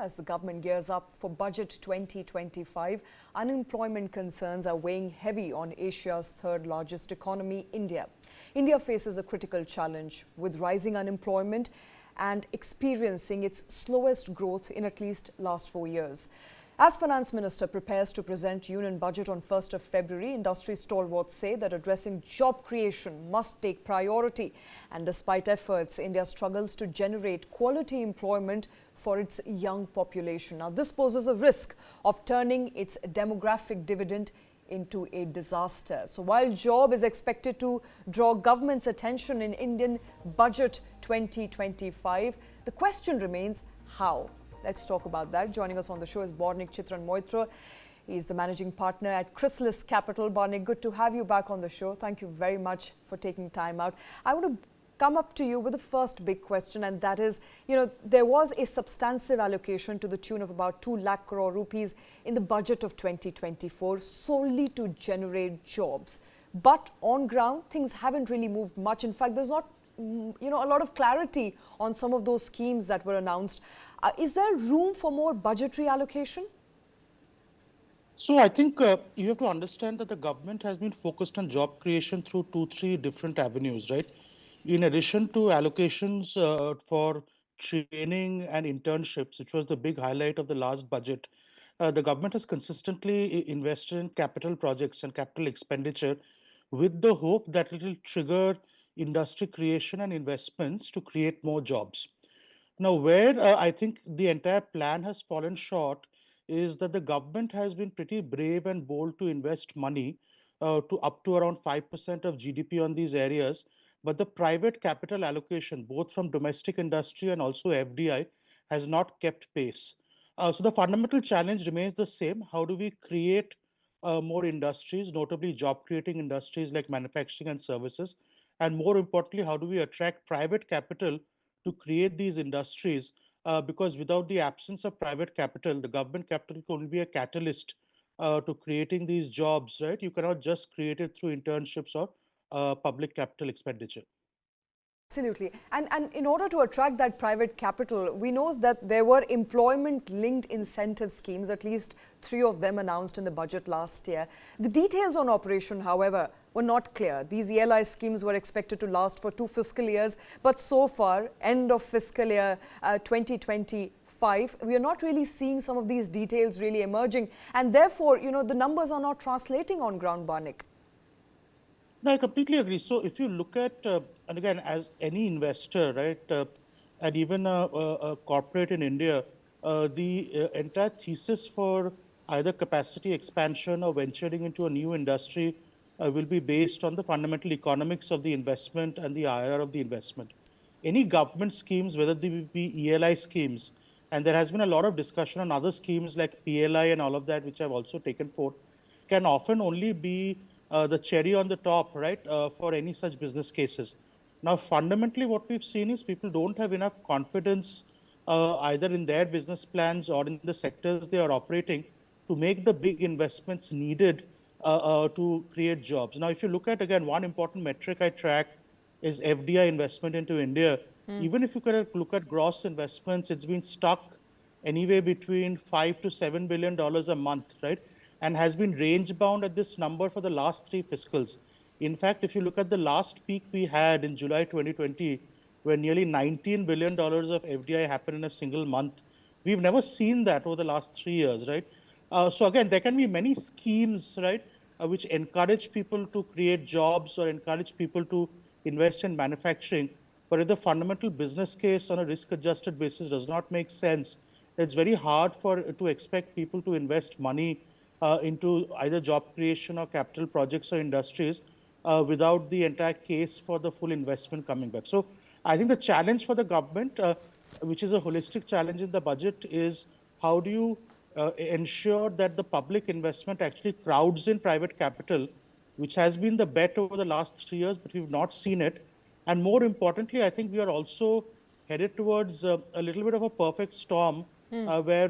as the government gears up for Budget 2025. Unemployment concerns are weighing heavy on Asia's third largest economy, India. India faces a critical challenge with rising unemployment and experiencing its slowest growth in at least last 4 years. As Finance Minister prepares to present Union Budget on 1st of February, industry stalwarts say that addressing job creation must take priority. And despite efforts, India struggles to generate quality employment for its young population. Now, this poses a risk of turning its demographic dividend into a disaster. So while job is expected to draw government's attention in Indian Budget 2025, the question remains how. Let's talk about that. Joining us on the show is Barnik Chitran Maitra. He's the managing partner at Chyralis Capital. Barnik, good to have you back on the show. Thank you very much for taking time out. I want to come up to you with the first big question, and that is, there was a substantive allocation to the tune of about 2 lakh crore rupees in the budget of 2024 solely to generate jobs. But on ground, things haven't really moved much. In fact, there's not a lot of clarity on some of those schemes that were announced. Is there room for more budgetary allocation? So I think you have to understand that the government has been focused on job creation through 2-3 different avenues, right? In addition to allocations for training and internships, which was the big highlight of the last budget, the government has consistently invested in capital projects and capital expenditure with the hope that it will trigger industry creation and investments to create more jobs. Now, where I think the entire plan has fallen short is that the government has been pretty brave and bold to invest money to up to around 5% of GDP on these areas. But the private capital allocation, both from domestic industry and also FDI, has not kept pace. So the fundamental challenge remains the same. How do we create more industries, notably job creating industries like manufacturing and services? And more importantly, how do we attract private capital to create these industries, because without the absence of private capital, the government capital can only be a catalyst to creating these jobs, right? You cannot just create it through internships or public capital expenditure. Absolutely. And in order to attract that private capital, we know that there were employment-linked incentive schemes, at least 3 of them announced in the budget last year. The details on operation, however, were not clear. These ELI schemes were expected to last for 2 fiscal years, but so far, end of fiscal year 2025, we are not really seeing some of these details really emerging. And therefore, the numbers are not translating on ground, Barnik. No, I completely agree. So if you look at, and again, as any investor, right, and even a corporate in India, the entire thesis for either capacity expansion or venturing into a new industry will be based on the fundamental economics of the investment and the IRR of the investment. Any government schemes, whether they be ELI schemes, and there has been a lot of discussion on other schemes like PLI and all of that, which I've also taken forth, can often only be the cherry on the top, right, for any such business cases. Now, fundamentally, what we've seen is people don't have enough confidence either in their business plans or in the sectors they are operating to make the big investments needed to create jobs. Now, if you look at, again, one important metric I track is FDI investment into India. Even if you could look at gross investments, it's been stuck anywhere between $5 to $7 billion a month, right? And has been range bound at this number for the last 3 fiscals. In fact, if you look at the last peak we had in July 2020, where nearly $19 billion of FDI happened in a single month, we've never seen that over the last 3 years, right? So again, there can be many schemes, right, which encourage people to create jobs or encourage people to invest in manufacturing. But if the fundamental business case on a risk-adjusted basis does not make sense, it's very hard to expect people to invest money into either job creation or capital projects or industries without the entire case for the full investment coming back. So I think the challenge for the government, which is a holistic challenge in the budget, is how do you ensure that the public investment actually crowds in private capital, which has been the bet over the last 3 years, but we've not seen it. And more importantly, I think we are also headed towards a little bit of a perfect storm where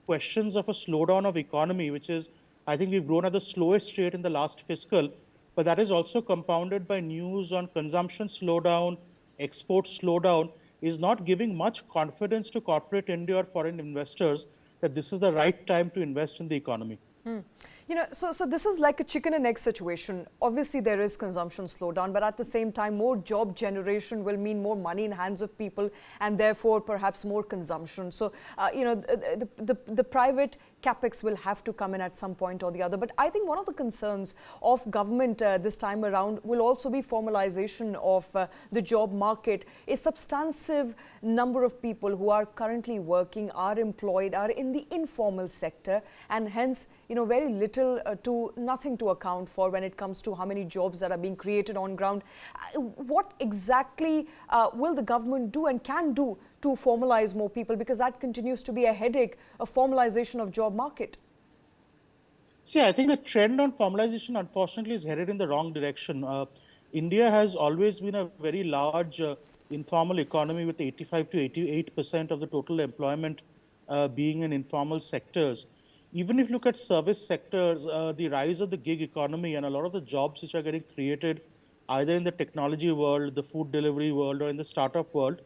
questions of a slowdown of economy, which is, I think we've grown at the slowest rate in the last fiscal, but that is also compounded by news on consumption slowdown, export slowdown, is not giving much confidence to corporate India or foreign investors that this is the right time to invest in the economy. You know, so this is like a chicken and egg situation. Obviously, there is consumption slowdown, but at the same time, more job generation will mean more money in hands of people, and therefore perhaps more consumption. So, you know, the private capex will have to come in at some point or the other. But I think one of the concerns of government this time around will also be formalization of the job market. A substantive number of people who are currently working, are employed, are in the informal sector, and hence, you know, very little to nothing to account for when it comes to how many jobs that are being created on ground. What exactly will the government do and can do to formalize more people, because that continues to be a headache, a formalization of job market? See, I think the trend on formalization, unfortunately, is headed in the wrong direction. India has always been a very large informal economy with 85 to 88% of the total employment being in informal sectors. Even if you look at service sectors, the rise of the gig economy and a lot of the jobs which are getting created either in the technology world, the food delivery world, or in the startup world,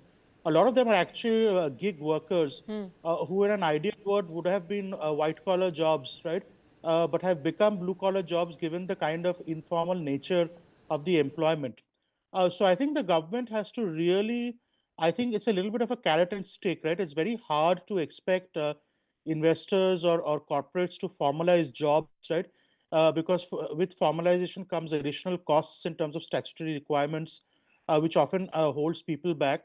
a lot of them are actually gig workers who in an ideal world would have been white collar jobs, right? But have become blue collar jobs given the kind of informal nature of the employment. So I think the government has to really, I think it's a little bit of a carrot and stick, right? It's very hard to expect investors or corporates to formalize jobs, right? Because with formalization comes additional costs in terms of statutory requirements, which often holds people back.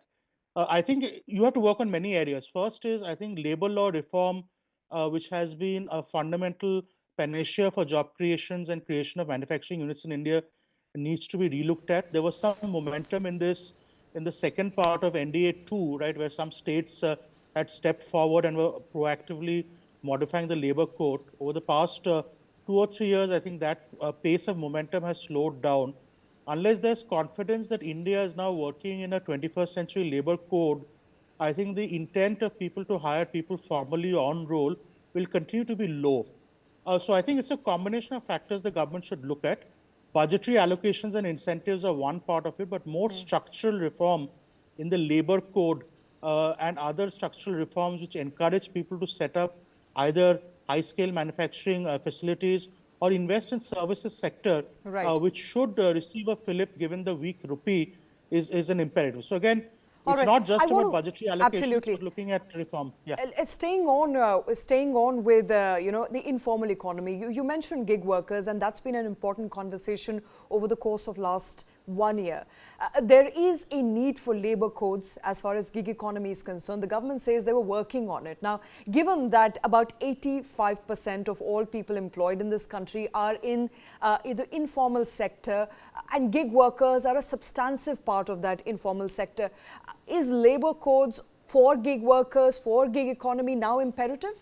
I think you have to work on many areas. First is, I think, labor law reform, which has been a fundamental panacea for job creations and creation of manufacturing units in India, needs to be relooked at. There was some momentum in this in the second part of NDA 2, right, where some states had stepped forward and were proactively modifying the labor code. Over the past 2 or 3 years, I think that pace of momentum has slowed down. Unless there's confidence that India is now working in a 21st century labor code, I think the intent of people to hire people formally on roll will continue to be low. So I think it's a combination of factors the government should look at. Budgetary allocations and incentives are one part of it, but more structural reform in the labor code and other structural reforms which encourage people to set up either high-scale manufacturing facilities or invest in services sector, Right. which should receive a fillip given the weak rupee is an imperative. So again, All it's right. not just I want about to budgetary allocations, absolutely but looking at reform. Yeah. Staying on with you know, the informal economy. You mentioned gig workers, and that's been an important conversation over the course of last 1 year. There is a need for labor codes as far as gig economy is concerned. The government says they were working on it. Now, given that about 85% of all people employed in this country are in the informal sector, and gig workers are a substantive part of that informal sector, is labor codes for gig workers, for gig economy now imperative?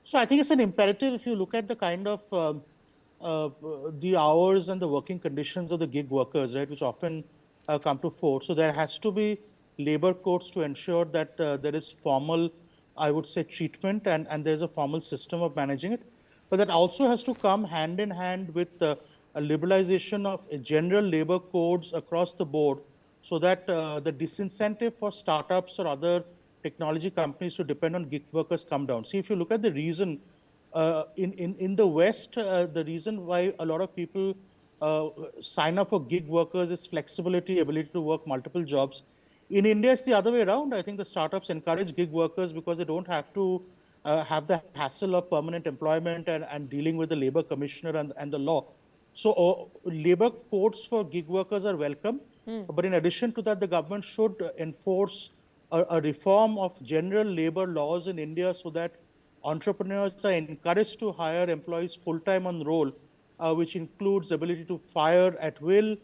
So I think it's an imperative if you look at the kind of the hours and the working conditions of the gig workers, right, which often come to fore. So there has to be labor codes to ensure that there is formal, I would say, treatment and there's a formal system of managing it. But that also has to come hand in hand with a liberalization of general labor codes across the board so that the disincentive for startups or other technology companies to depend on gig workers come down. See, if you look at the reason in the West, the reason why a lot of people sign up for gig workers is flexibility, ability to work multiple jobs. In India, it's the other way around. I think the startups encourage gig workers because they don't have to have the hassle of permanent employment and dealing with the labor commissioner and the law. So labor codes for gig workers are welcome. But in addition to that, the government should enforce a reform of general labor laws in India so that entrepreneurs are encouraged to hire employees full-time on roll, which includes ability to fire at will,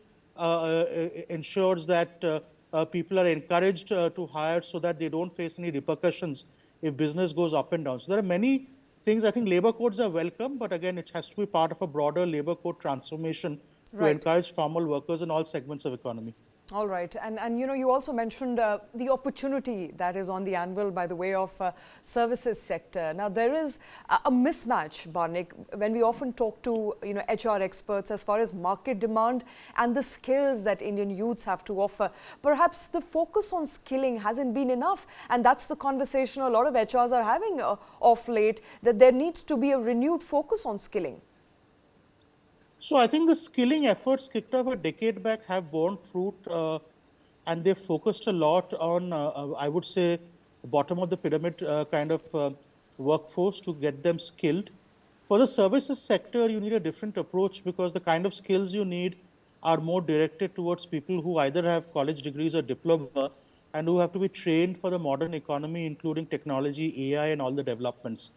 ensures that people are encouraged to hire so that they don't face any repercussions if business goes up and down. So there are many things. I think labor codes are welcome, but again, it has to be part of a broader labor code transformation to Right. encourage formal workers in all segments of economy. All right. And you know, you also mentioned the opportunity that is on the anvil by the way of services sector. Now, there is a mismatch, Barnik, when we often talk to, you know, HR experts as far as market demand and the skills that Indian youths have to offer. Perhaps the focus on skilling hasn't been enough. And that's the conversation a lot of HRs are having of late, that there needs to be a renewed focus on skilling. So I think the skilling efforts kicked off a decade back have borne fruit, and they've focused a lot on, I would say, bottom of the pyramid kind of workforce to get them skilled. For the services sector, you need a different approach because the kind of skills you need are more directed towards people who either have college degrees or diploma and who have to be trained for the modern economy, including technology, AI, and all the developments.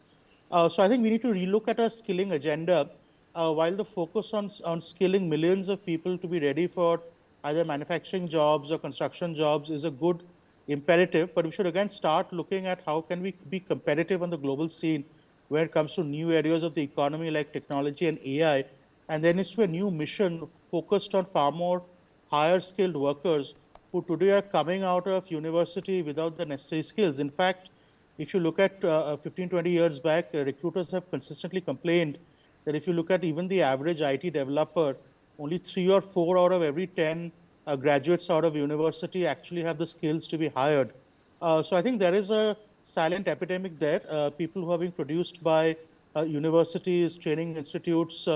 So I think we need to relook at our skilling agenda while the focus on skilling millions of people to be ready for either manufacturing jobs or construction jobs is a good imperative, but we should again start looking at how can we be competitive on the global scene when it comes to new areas of the economy like technology and AI. And there needs to be a new mission focused on far more higher skilled workers who today are coming out of university without the necessary skills. In fact, if you look at 15, 20 years back, recruiters have consistently complained that if you look at even the average IT developer, only 3 or 4 out of every 10 graduates out of university actually have the skills to be hired. So I think there is a silent epidemic there. People who are being produced by universities, training institutes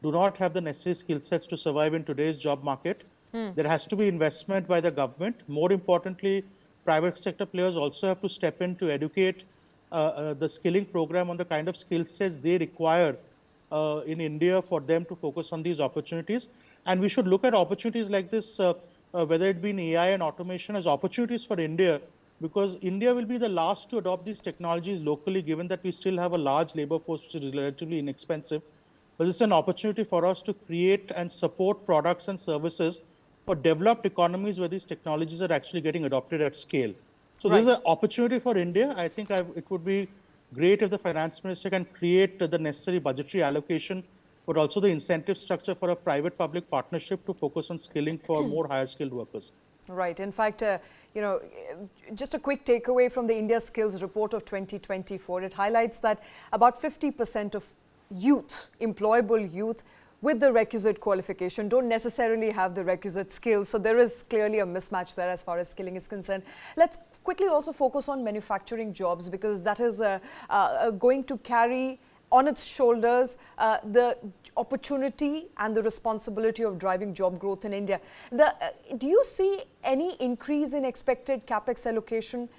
do not have the necessary skill sets to survive in today's job market. There has to be investment by the government. More importantly, private sector players also have to step in to educate the skilling program on the kind of skill sets they require in India for them to focus on these opportunities. And we should look at opportunities like this, whether it be in AI and automation, as opportunities for India, because India will be the last to adopt these technologies locally, given that we still have a large labor force which is relatively inexpensive. But this is an opportunity for us to create and support products and services for developed economies where these technologies are actually getting adopted at scale. So this is an opportunity for India. I think it would be great if the finance minister can create the necessary budgetary allocation, but also the incentive structure for a private-public partnership to focus on skilling for more higher skilled workers. Right. In fact, you know, just a quick takeaway from the India Skills Report of 2024, it highlights that about 50% of youth, employable youth with the requisite qualification don't necessarily have the requisite skills. So there is clearly a mismatch there as far as skilling is concerned. Let's quickly also focus on manufacturing jobs, because that is going to carry on its shoulders the opportunity and the responsibility of driving job growth in India. Do you see any increase in expected capex allocation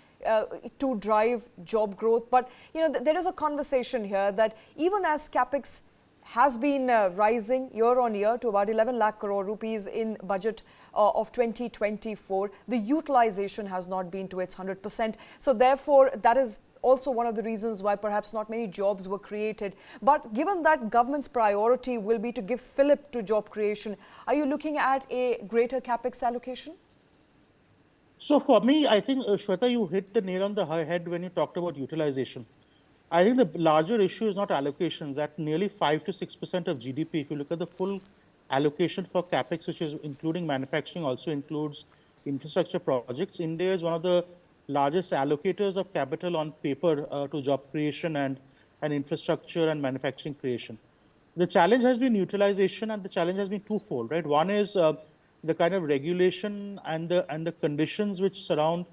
to drive job growth? But you know, there is a conversation here that even as capex has been rising year on year to about 11 lakh crore rupees in budget of 2024, the utilization has not been to its 100%. So therefore, that is also one of the reasons why perhaps not many jobs were created. But given that government's priority will be to give fillip to job creation, are you looking at a greater capex allocation? So for me, I think, Shweta, you hit the nail on the head when you talked about utilization. I think the larger issue is not allocations. At nearly 5 to 6% of GDP, if you look at the full allocation for capex, which is including manufacturing, also includes infrastructure projects, India is one of the largest allocators of capital on paper to job creation and infrastructure and manufacturing creation. The challenge has been utilization, and the challenge has been twofold, right? One is the kind of regulation and the conditions which surround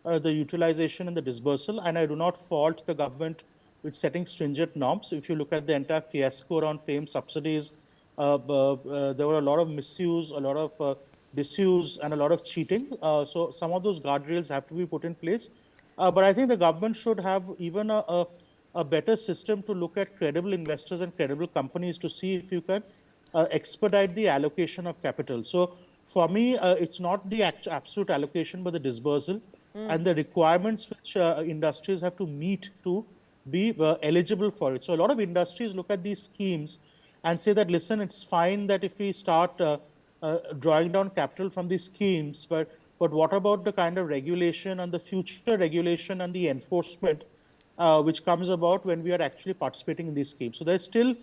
the utilization and the dispersal. And I do not fault the government with setting stringent norms. If you look at the entire fiasco around FAME subsidies, there were a lot of misuse, a lot of disuse, and a lot of cheating. So some of those guardrails have to be put in place. But I think the government should have even a better system to look at credible investors and credible companies to see if you can expedite the allocation of capital. So for me, it's not the absolute allocation, but the dispersal and the requirements which industries have to meet to be eligible for it. So a lot of industries look at these schemes and say that, listen, it's fine that if we start drawing down capital from these schemes, but what about the kind of regulation and the future regulation and the enforcement which comes about when we are actually participating in these schemes? So there's still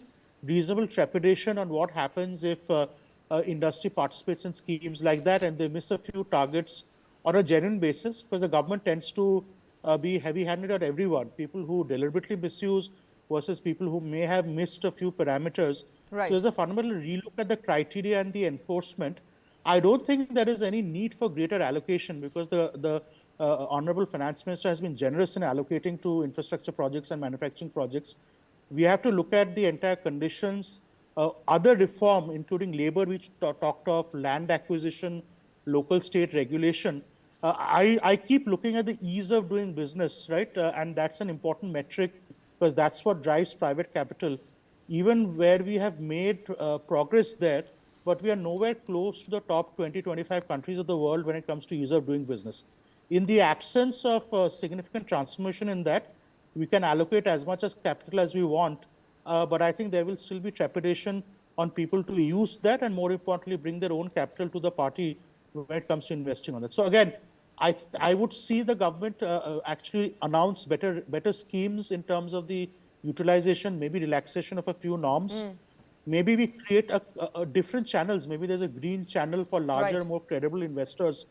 reasonable trepidation on what happens if industry participates in schemes like that and they miss a few targets on a genuine basis, because the government tends to be heavy-handed on everyone, people who deliberately misuse versus people who may have missed a few parameters. So Right. there's a fundamental relook at the criteria and the enforcement. I don't think there is any need for greater allocation, because the Honorable Finance Minister has been generous in allocating to infrastructure projects and manufacturing projects. We have to look at the entire conditions, other reform, including labor, which talked of land acquisition, local state regulation. I keep looking at the ease of doing business, right? And that's an important metric, because that's what drives private capital. Even where we have made progress there, but we are nowhere close to the top 20, 25 countries of the world when it comes to ease of doing business. In the absence of significant transformation in that, we can allocate as much as capital as we want, but I think there will still be trepidation on people to use that, and more importantly, bring their own capital to the party when it comes to investing on that. So again, I would see the government actually announce better schemes in terms of the utilization, maybe relaxation of a few norms. Maybe we create a different channels. Maybe there's a green channel for larger, Right. more credible investors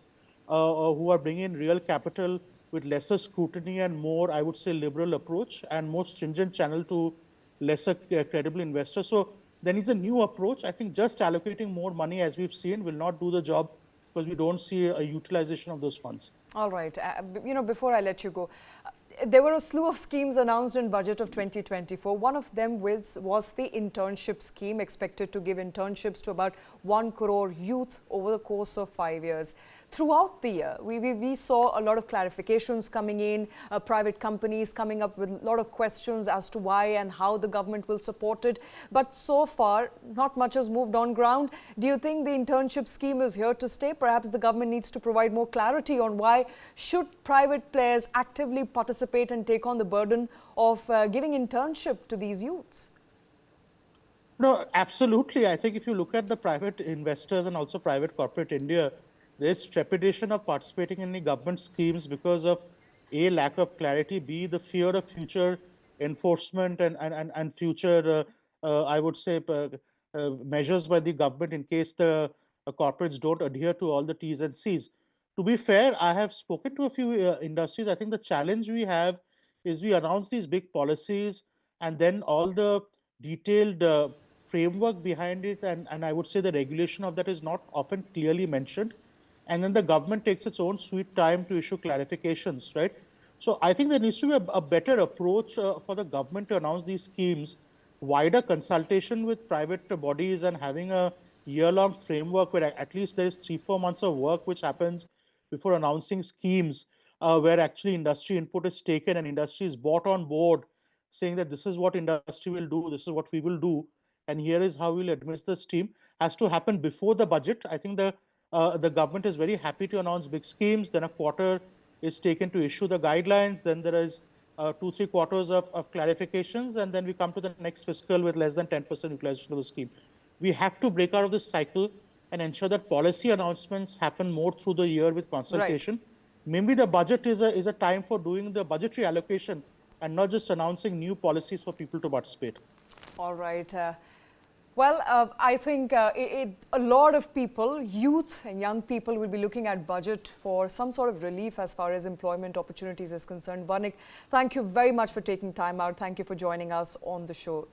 who are bringing in real capital with lesser scrutiny and more, I would say, liberal approach, and more stringent channel to lesser credible investors. So there needs a new approach. I think just allocating more money, as we've seen, will not do the job, because we don't see a utilization of those funds. All right. Before I let you go, there were a slew of schemes announced in budget of 2024. One of them was the internship scheme, expected to give internships to about 1 crore youth over the course of 5 years. Throughout the year, we saw a lot of clarifications coming in, private companies coming up with a lot of questions as to why and how the government will support it. But so far, not much has moved on ground. Do you think the internship scheme is here to stay? Perhaps the government needs to provide more clarity on why should private players actively participate and take on the burden of giving internship to these youths? No, absolutely. I think if you look at the private investors and also private corporate India, there's trepidation of participating in any government schemes because of A, lack of clarity, B, the fear of future enforcement and future, I would say, measures by the government in case the corporates don't adhere to all the T's and C's. To be fair, I have spoken to a few industries. I think the challenge we have is we announce these big policies, and then all the detailed framework behind it, and I would say the regulation of that is not often clearly mentioned. And then the government takes its own sweet time to issue clarifications, right? So I think there needs to be a better approach for the government to announce these schemes, wider consultation with private bodies, and having a year-long framework where at least there is 3-4 months of work which happens before announcing schemes, where actually industry input is taken and industry is brought on board, saying that this is what industry will do, this is what we will do, and here is how we'll administer the scheme, has to happen before the budget. I think the government is very happy to announce big schemes, then a quarter is taken to issue the guidelines, then there is 2-3 quarters of clarifications, and then we come to the next fiscal with less than 10% utilization of the scheme. We have to break out of this cycle and ensure that policy announcements happen more through the year with consultation. Right. Maybe the budget is a time for doing the budgetary allocation and not just announcing new policies for people to participate. All right. I think a lot of people, youth and young people, will be looking at budget for some sort of relief as far as employment opportunities is concerned. Barnik, thank you very much for taking time out. Thank you for joining us on the show.